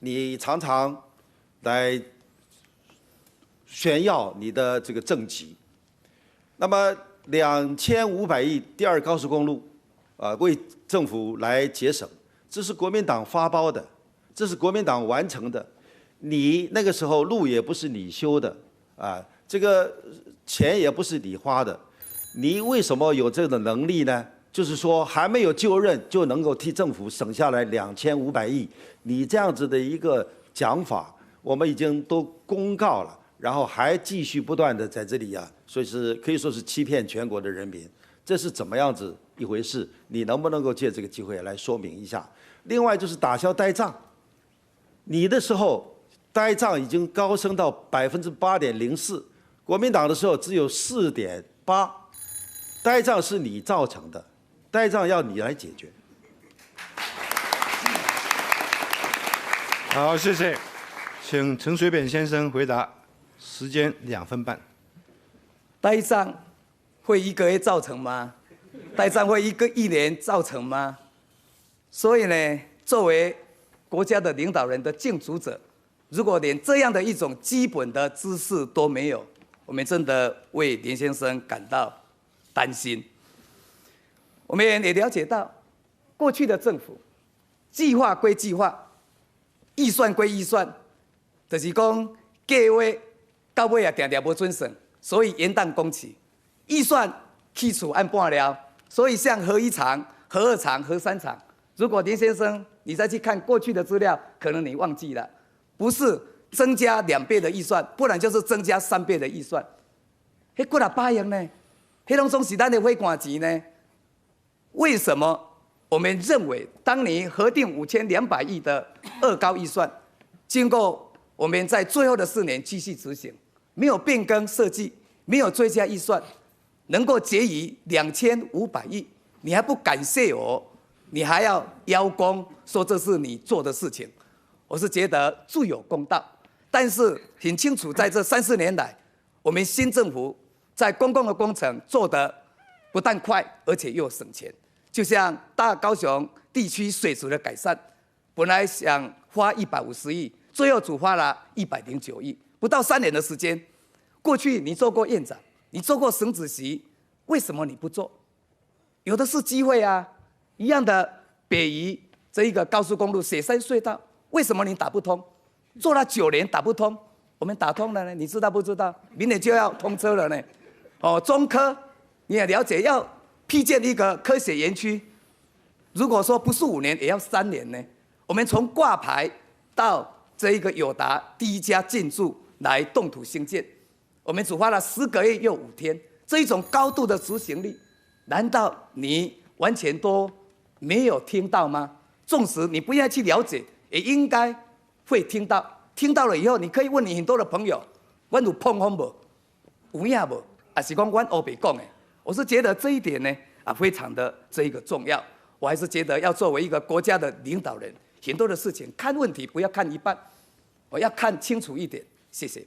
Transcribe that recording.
你常常来炫耀你的这个政绩。那么2500亿第二高速公路，为政府来节省，这是国民党发包的，这是国民党完成的。你那个时候路也不是你修的，这个钱也不是你花的，你为什么有这个能力呢？就是说还没有就任就能够替政府省下来2500亿，你这样子的一个讲法，我们已经都公告了，然后还继续不断的在这里所以是可以说是欺骗全国的人民，这是怎么样子一回事？你能不能够借这个机会来说明一下？另外就是打消呆账，你的时候呆账已经高升到8.04%，国民党的时候只有4.8%，呆账是你造成的。呆账要你来解决。好，谢谢，请陈水扁先生回答，时间2分半。呆账会1个月造成吗？呆账会1年造成吗？所以呢，作为国家的领导人的竞逐者，如果连这样的一种基本的知识都没有，我们真的为连先生感到担心。我们也了解到，过去的政府计划归计划，预算归预算，就是讲计划到尾也常常无准算，所以延宕工期。预算起处按半了，所以像核1厂、核2厂、核3厂，如果连先生你再去看过去的资料，可能你忘记了，不是增加2倍的预算，不然就是增加3倍的预算。迄几啊百亿呢？迄拢总是咱的血汗钱呢？为什么我们认为当年核定5200亿的2高预算，经过我们在最后的4年继续执行，没有变更设计，没有追加预算，能够结余2500亿，你还不感谢我，你还要邀功说这是你做的事情，我是觉得罪有公道。但是很清楚，在这3、4年来，我们新政府在公共的工程做得不但快，而且又省钱。就像大高雄地区水质的改善，本来想花150亿，最后只花了109亿，不到3年的时间。过去你做过院长，你做过省主席，为什么你不做？有的是机会啊！一样的北宜这一个高速公路雪山隧道，为什么你打不通？做了9年打不通，我们打通了呢？你知道不知道？明年就要通车了呢。中科你也了解要批建一个科学园区，如果说不是5年，也要3年呢。我们从挂牌到这一个友达第1家进驻来动土兴建，我们只花了10个月又5天，这一种高度的执行力，难道你完全都没有听到吗？纵使你不愿意去了解，也应该会听到。听到了以后，你可以问你很多的朋友，我有碰风无？有影无？还是讲我黑白讲的？我是觉得这一点呢非常的这一个重要。我还是觉得要作为一个国家的领导人，很多的事情看问题不要看一半，我要看清楚一点。谢谢。